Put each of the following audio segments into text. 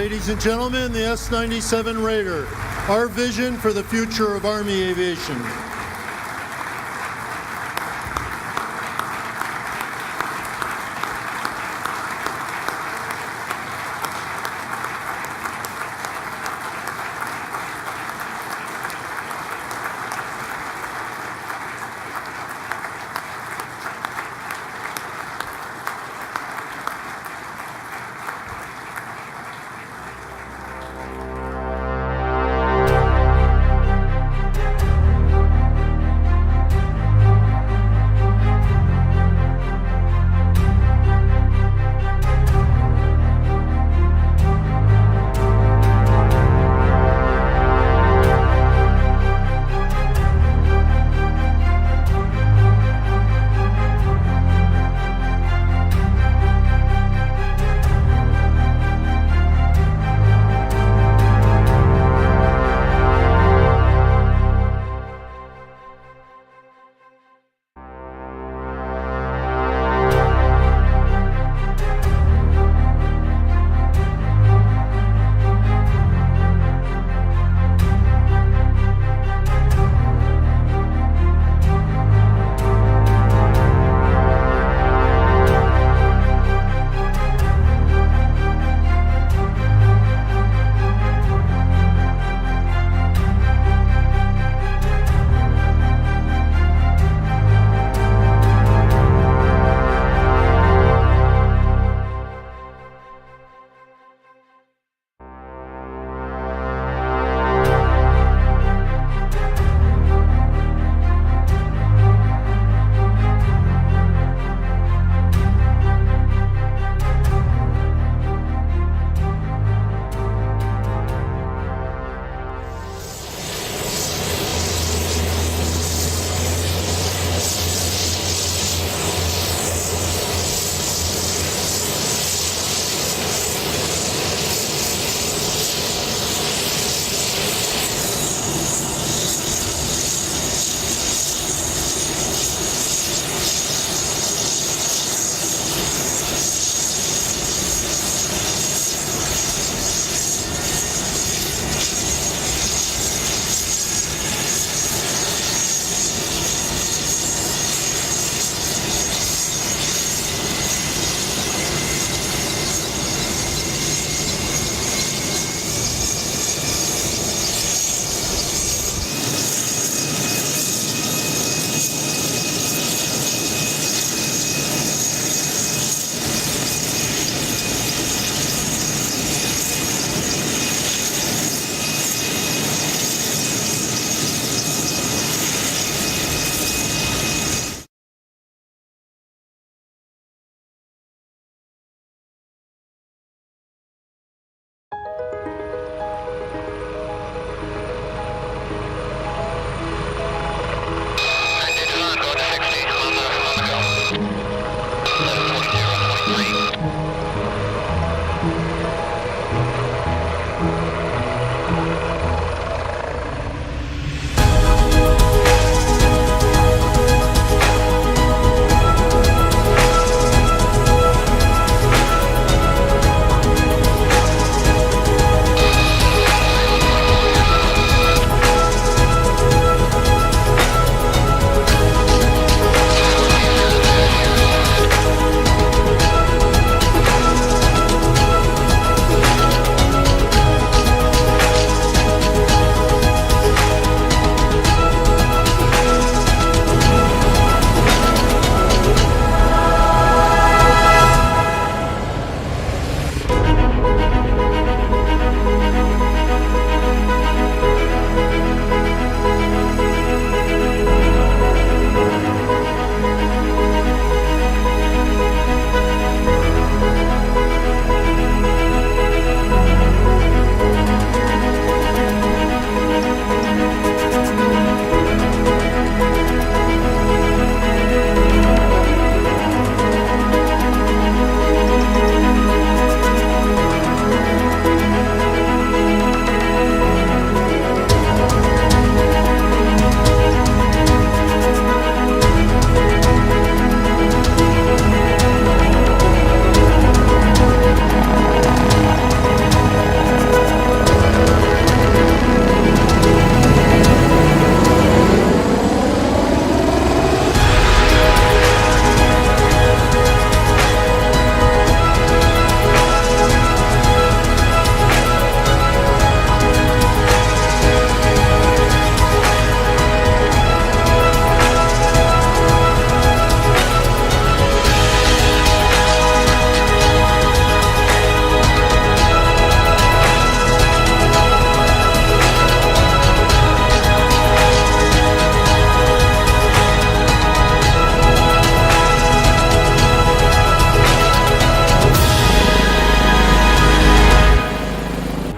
Ladies and gentlemen, the S-97 Raider, our vision for the future of Army aviation.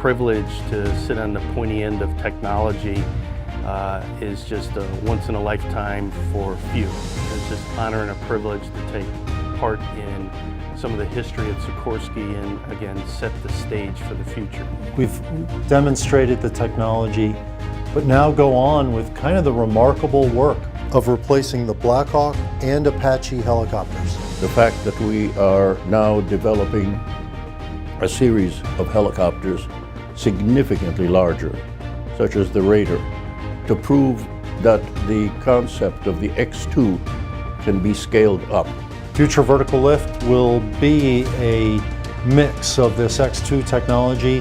privilege to sit on the pointy end of technology is just a once in a lifetime for few. It's just an honor and a privilege to take part in some of the history at Sikorsky and again set the stage for the future. We've demonstrated the technology, but now go on with kind of the remarkable work of replacing the Black Hawk and Apache helicopters. The fact that we are now developing a series of helicopters significantly larger, such as the Raider, to prove that the concept of the X2 can be scaled up. Future vertical lift will be a mix of this X2 technology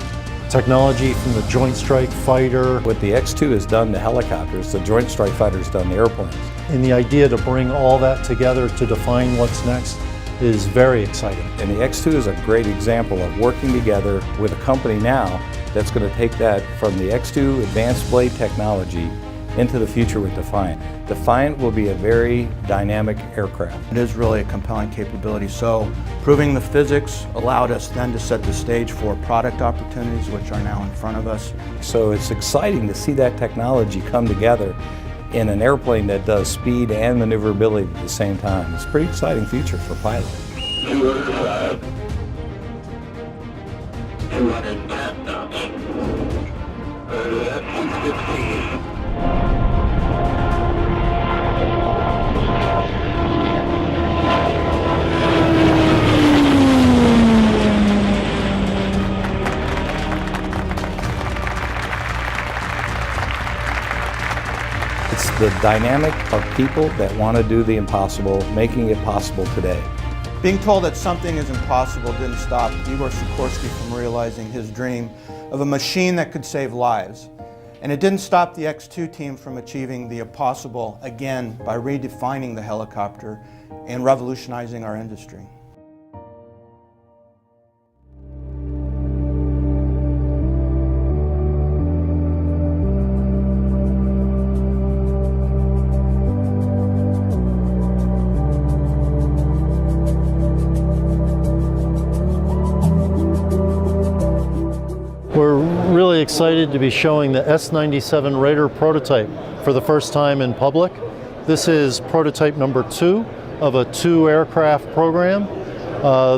from the Joint Strike Fighter. What the X2 has done to helicopters, the Joint Strike Fighter has done to airplanes. And the idea to bring all that together to define what's next is very exciting. And the X2 is a great example of working together with a company now that's going to take that from the X2 advanced blade technology into the future with Defiant. Defiant will be a very dynamic aircraft. It is really a compelling capability. So proving the physics allowed us then to set the stage for product opportunities, which are now in front of us. So it's exciting to see that technology come together in an airplane that does speed and maneuverability at the same time. It's a pretty exciting future for pilots. 205, 210 knots. That's 615. It's the dynamic of people that want to do the impossible, making it possible today. Being told that something is impossible didn't stop Igor Sikorsky from realizing his dream of a machine that could save lives. And it didn't stop the X2 team from achieving the impossible again by redefining the helicopter and revolutionizing our industry. We're really excited to be showing the S-97 Raider prototype for the first time in public. This is prototype number 2 of a 2-aircraft program.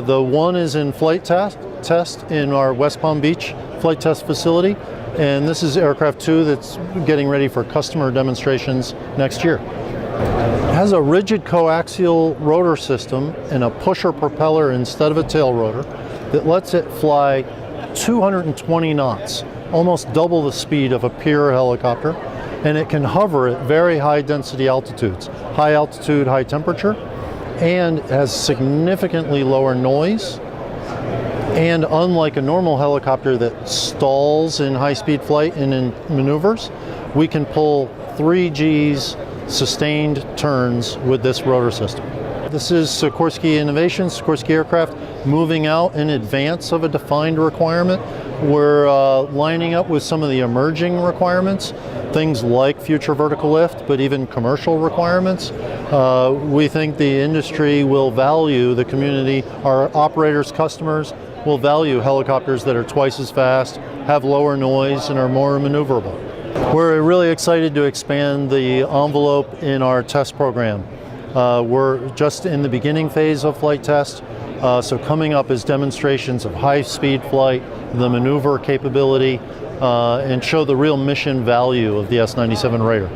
The one is in flight test in our West Palm Beach flight test facility, and this is aircraft 2 that's getting ready for customer demonstrations next year. It has a rigid coaxial rotor system and a pusher propeller instead of a tail rotor that lets it fly 220 knots, almost double the speed of a pure helicopter, and it can hover at very high density altitudes, high altitude, high temperature, and has significantly lower noise. And unlike a normal helicopter that stalls in high-speed flight and in maneuvers, we can pull 3 Gs sustained turns with this rotor system. This is Sikorsky Innovation, Sikorsky Aircraft, moving out in advance of a defined requirement. We're lining up with some of the emerging requirements, things like future vertical lift, but even commercial requirements. We think the industry will value, the community, our operators, customers, will value helicopters that are twice as fast, have lower noise, and are more maneuverable. We're really excited to expand the envelope in our test program. We're just in the beginning phase of flight test, so coming up is demonstrations of high-speed flight, the maneuver capability, and show the real mission value of the S-97 Raider.